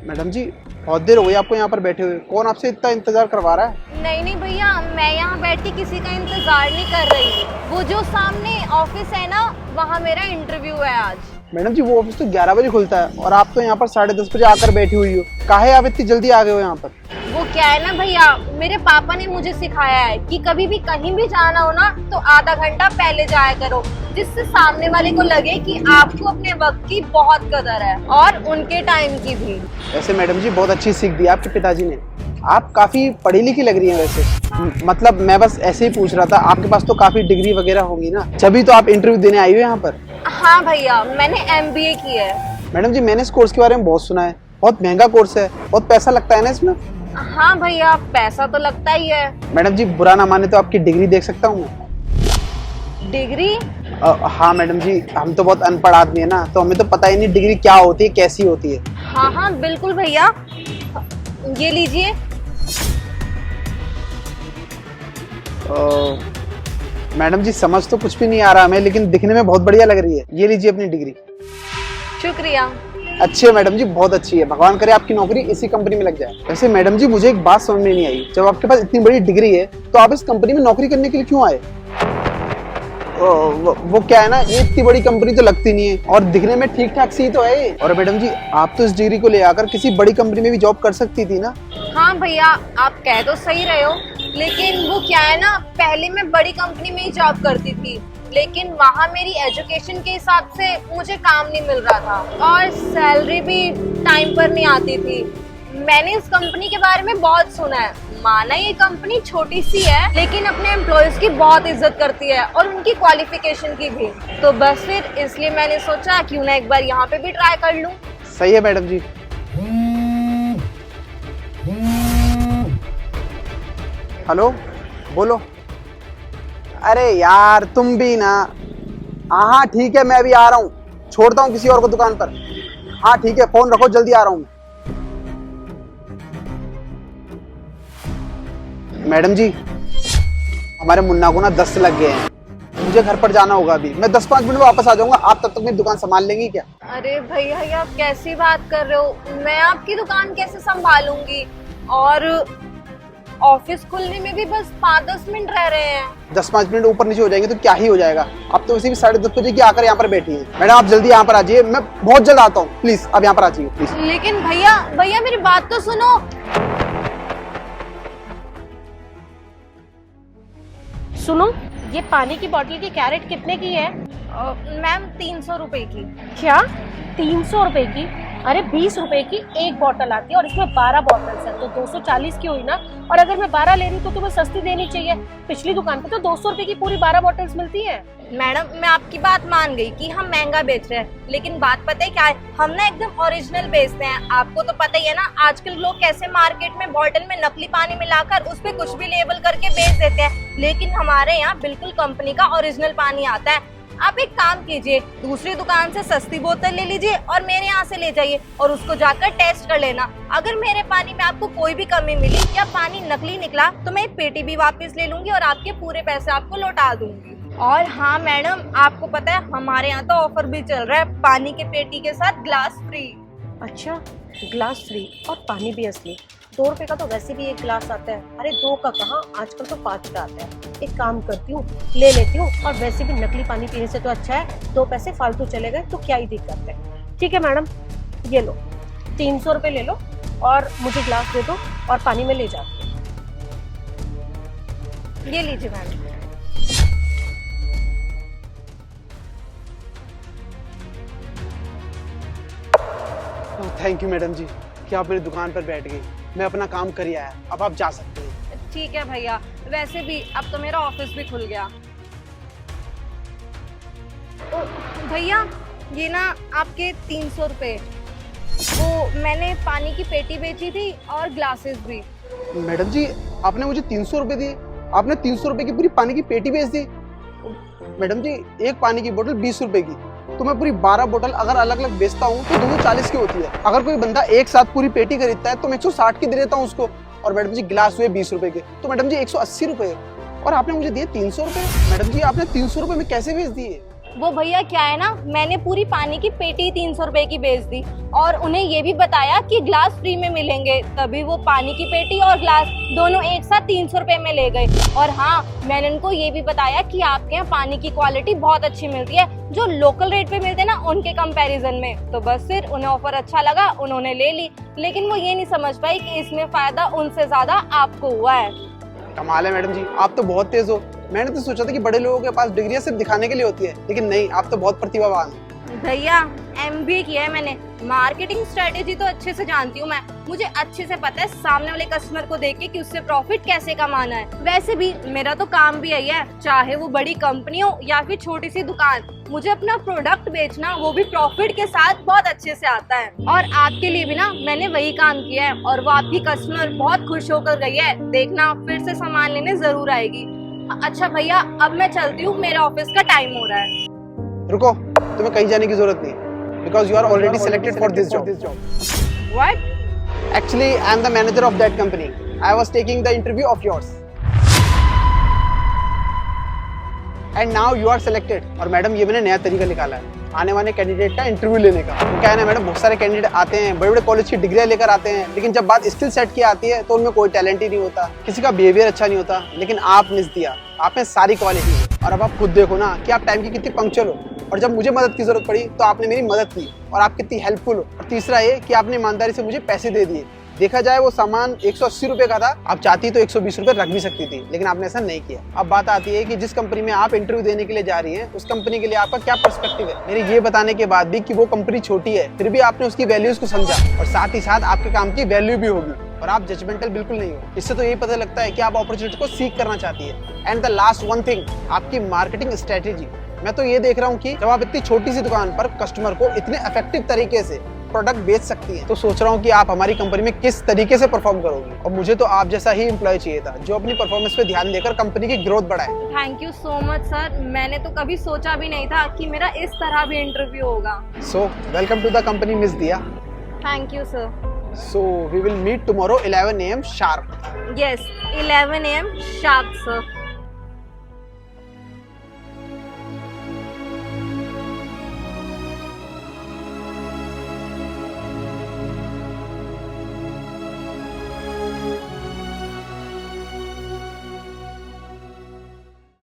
Madam जी बहुत देर हो गई आपको यहाँ पर बैठे हुए, कौन आपसे इतना इंतजार करवा रहा है? नहीं भैया, मैं यहाँ बैठ के किसी का इंतजार नहीं कर रही। वो जो सामने ऑफिस है ना, वहाँ मेरा इंटरव्यू है आज। मैडम जी वो ऑफिस तो 11 बजे खुलता है और आप तो यहाँ पर 10:30 बजे आकर बैठी हुई हो। काहे आप इतनी जल्दी आ गए हो यहाँ पर? वो क्या है ना भैया, मेरे पापा ने मुझे सिखाया है कि कभी भी कहीं भी जाना हो ना तो आधा घंटा पहले जाया करो, जिससे सामने वाले को लगे कि आपको अपने वक्त की बहुत कदर है और उनके टाइम की भी। वैसे मैडम जी बहुत अच्छी सीख दी आपके पिताजी ने। आप काफी पढ़ी लिखी लग रही हैं वैसे। मतलब मैं बस ऐसे ही पूछ रहा था, आपके पास तो काफी डिग्री वगैरह होगी ना, तभी तो आप इंटरव्यू देने आई हो यहाँ पर। हाँ भैया, मैंने MBA की है। मैडम जी मैंने इस कोर्स के बारे में बहुत सुना है, बहुत महंगा कोर्स है, बहुत पैसा लगता है ना इसमें? हाँ भैया, पैसा तो लगता ही है। मैडम जी बुरा ना माने तो आपकी डिग्री देख सकता हूँ मैं? डिग्री? हाँ मैडम जी, हम तो बहुत अनपढ़ आदमी है ना, तो हमें तो पता ही नहीं डिग्री क्या होती है, कैसी होती है। हाँ हाँ बिल्कुल भैया, ये लीजिए। मैडम जी समझ तो कुछ भी नहीं आ रहा हमें, लेकिन दिखने में बहुत बढ़िया लग रही है। ये लीजिए अपनी डिग्री। शुक्रिया। अच्छी है मैडम जी, बहुत अच्छी है। भगवान करे आपकी नौकरी इसी कंपनी में लग जाए। वैसे मैडम जी मुझे एक बात समझ में नहीं आई, जब आपके पास इतनी बड़ी डिग्री है तो आप इस कंपनी में नौकरी करने के लिए क्यों आए? वो क्या है ना, ये इतनी बड़ी कंपनी तो लगती नहीं है और दिखने में ठीक ठाक सी तो है। और मैडम जी आप तो इस डिग्री को ले आकर किसी बड़ी कंपनी में भी जॉब कर सकती थी ना। हाँ भैया, आप कह तो सही रहे हो, लेकिन वो क्या है ना, पहले मैं बड़ी कंपनी में ही जॉब करती थी, लेकिन वहाँ मेरी एजुकेशन के हिसाब से मुझे काम नहीं मिल रहा था और सैलरी भी टाइम पर नहीं आती थी। मैंने इस कंपनी के बारे में बहुत सुना है। माना ये कंपनी छोटी सी है, लेकिन अपने एम्प्लॉयज की बहुत इज्जत करती है और उनकी क्वालिफिकेशन की भी। तो बस फिर इसलिए मैंने सोचा क्यों ना एक बार यहाँ पे भी ट्राई कर लूँ। सही है मैडम जी। हेलो, बोलो। अरे यार तुम भी ना। हाँ ठीक है, मैं अभी आ रहा हूँ, छोड़ता हूँ किसी और को दुकान पर। हाँ ठीक है, फोन रखो, जल्दी आ रहा हूँ। मैडम जी हमारे मुन्ना को ना 10 लग गए हैं, मुझे घर पर जाना होगा अभी। मैं 10-5 मिनट में वापस आ जाऊंगा, आप तब तक मेरी दुकान संभाल लेंगी क्या? अरे भैया, ये आप कैसी बात कर रहे हो? मैं आपकी दुकान कैसे संभालूंगी? और ऑफिस खुलने में भी बस 5-10 मिनट रह रहे हैं। 10-5 मिनट ऊपर नीचे हो जाएंगे तो क्या ही हो जाएगा। अब तो वैसे भी 10:30 बजे की आकर यहाँ पर बैठी है। मैडम आप जल्दी यहाँ पर आ जाइए, मैं बहुत जल्द आता हूँ, प्लीज अब यहाँ पर आ जाइए प्लीज। लेकिन भैया मेरी बात तो सुनो। सुनो, ये पानी की बोतल की कैरेट कितने की है? मैम 300 रुपए की। क्या 300 रुपए की? अरे 20 रुपए की एक बोतल आती है और इसमें 12 बॉटल्स है, तो 240 की हुई ना। और अगर मैं 12 ले रही हूँ तो तुम्हें सस्ती देनी चाहिए। पिछली दुकान पे तो 200 रुपए की पूरी 12 बॉटल्स मिलती है। मैडम मैं आपकी बात मान गई कि हम महंगा बेच रहे हैं, लेकिन बात पता है क्या है, हम ना एकदम ओरिजिनल बेचते हैं। आपको तो पता ही है ना, आजकल लोग कैसे मार्केट में बॉटल में नकली पानी मिलाकर उस पे कुछ भी लेबल करके बेच देते हैं, लेकिन हमारे यहाँ बिल्कुल कंपनी का ओरिजिनल पानी आता है। आप एक काम कीजिए, दूसरी दुकान से सस्ती बोतल ले लीजिए और मेरे यहाँ से ले जाइए और उसको जाकर टेस्ट कर लेना। अगर मेरे पानी में आपको कोई भी कमी मिली या पानी नकली निकला तो मैं पेटी भी वापस ले लूंगी और आपके पूरे पैसे आपको लौटा दूंगी। और हाँ मैडम, आपको पता है हमारे यहाँ तो ऑफर भी चल रहा है, पानी के पेटी के साथ ग्लास फ्री। अच्छा, ग्लास फ्री और पानी भी असली। 2 रुपए का तो वैसे भी एक ग्लास आता है। अरे 2 का कहाँ, आजकल तो 5 का आता है। एक काम करती हूँ, ले लेती हूँ। और वैसे भी नकली पानी पीने से तो अच्छा है 2 पैसे फालतू चले गए तो क्या ही दिक्कत है। ठीक है मैडम, ये लो 300 रुपये ले लो और मुझे ग्लास दे दो और पानी में ले जाती हूँ। ये लीजिए मैडम। थैंक यू मैडम जी कि आप मेरी दुकान पर बैठ गई। मैं अपना काम कर ही आया, अब आप जा सकते हैं। ठीक है भैया, वैसे भी अब तो मेरा ऑफिस भी खुल गया। ओ भैया, ये ना आपके 300 रुपये। वो मैंने पानी की पेटी बेची थी और ग्लासेस भी। मैडम जी आपने मुझे 300 रुपये दिए, आपने 300 रुपये की पूरी पानी की पेटी बेच दी। मैडम जी एक पानी की बोतल 20 रुपए की, तो मैं पूरी 12 बोतल अगर अलग अलग बेचता हूँ तो 240 की होती है। अगर कोई बंदा एक साथ पूरी पेटी खरीदता है तो मैं 160 की दे देता हूँ उसको। और मैडम जी गिलास हुए 20 रुपए के, तो मैडम जी 180 रुपए। और आपने मुझे दिए 300 रुपए। मैडम जी आपने 300 रुपए में कैसे बेच दिए? वो भैया क्या है ना, मैंने पूरी पानी की पेटी 300 रुपए की बेच दी और उन्हें ये भी बताया कि ग्लास फ्री में मिलेंगे, तभी वो पानी की पेटी और ग्लास दोनों एक साथ 300 रुपए में ले गए। और हाँ, मैंने उनको ये भी बताया कि आपके यहाँ पानी की क्वालिटी बहुत अच्छी मिलती है, जो लोकल रेट पे मिलते हैं ना उनके कंपैरिजन में। तो बस फिर उन्हें ऑफर अच्छा लगा, उन्होंने ले ली, लेकिन वो ये नहीं समझ पाई कि इसमें फायदा उनसे ज्यादा आपको हुआ है। कमाल है मैडम जी, आप तो बहुत तेज हो। मैंने तो सोचा था कि बड़े लोगों के पास डिग्रियां सिर्फ दिखाने के लिए होती है, लेकिन नहीं, आप तो बहुत प्रतिभावान हैं। भैया MBA किया है मैंने, मार्केटिंग स्ट्रेटेजी तो अच्छे से जानती हूँ मैं। मुझे अच्छे से पता है सामने वाले कस्टमर को देख के कि उससे प्रॉफिट कैसे कमाना है। वैसे भी मेरा तो काम भी यही है, चाहे वो बड़ी कंपनी हो या फिर छोटी सी दुकान, मुझे अपना प्रोडक्ट बेचना वो भी प्रॉफिट के साथ बहुत अच्छे से आता है। और आपके लिए भी ना मैंने वही काम किया है और वो आपकी कस्टमर बहुत खुश होकर गई है। देखना फिर से सामान लेने जरूर आएगी। अच्छा भैया, अब मैं चलती हूँ, मेरे ऑफिस का टाइम हो रहा है। रुको, तुम्हें कहीं जाने की जरूरत नहीं, because you are already selected for this job. What? Actually, I am the manager of that company. I was taking the interview of yours. And now you are selected. और मैडम ये मैंने नया तरीका निकाला है आने वाले कैंडिडेट का इंटरव्यू लेने का। तो क्या है ना मैडम, बहुत सारे कैंडिडेट आते हैं, बड़े बड़े कॉलेज की डिग्रियां लेकर आते हैं, लेकिन जब बात स्किल सेट की आती है तो उनमें कोई टैलेंट ही नहीं होता, किसी का बिहेवियर अच्छा नहीं होता। लेकिन आप मिस दिया, आप में सारी क्वालिटी है। और अब आप खुद देखो ना कि आप टाइम की कितनी पंक्चुअल हो, और जब मुझे मदद की जरूरत पड़ी तो आपने मेरी मदद की, और आप कितनी हेल्पफुल हो। और तीसरा ये कि आपने ईमानदारी से मुझे पैसे दे दिए। देखा जाए वो सामान 180 रुपए का था, आप चाहती तो 120 रुपए रख भी सकती थी, लेकिन आपने ऐसा नहीं किया। अब बात आती है कि जिस कंपनी में आप इंटरव्यू देने के लिए जा रही हैं, उस कंपनी के लिए आपका क्या पर्सपेक्टिव है। मेरे ये बताने के बाद भी कि वो कंपनी छोटी है, फिर भी आपने उसकी वैल्यूज को समझा, और साथ ही साथ आपके काम की वैल्यू भी होगी, और आप जजमेंटल बिल्कुल नहीं हो। इससे तो यही पता लगता है कि आप अपॉर्चुनिटी को सीख करना चाहती है। And the last one thing, आपकी मार्केटिंग स्ट्रेटेजी। मैं तो ये देख रहा हूँ कि जब आप इतनी छोटी सी दुकान पर कस्टमर को इतने इफेक्टिव तरीके से प्रोडक्ट बेच सकती है, तो सोच रहा हूँ कि आप हमारी कंपनी में किस तरीके से परफॉर्म करोगी। और मुझे तो आप जैसा ही एम्प्लॉय चाहिए था, जो अपनी परफॉर्मेंस पे ध्यान देकर कंपनी की ग्रोथ बढ़ाए। Thank you so much sir, मैंने तो कभी सोचा भी नहीं था कि मेरा इस तरह भी इंटरव्यू होगा। So welcome to the company miss Diya. Thank you sir. So we will meet tomorrow 11 AM sharp. Yes, 11 AM sharp sir.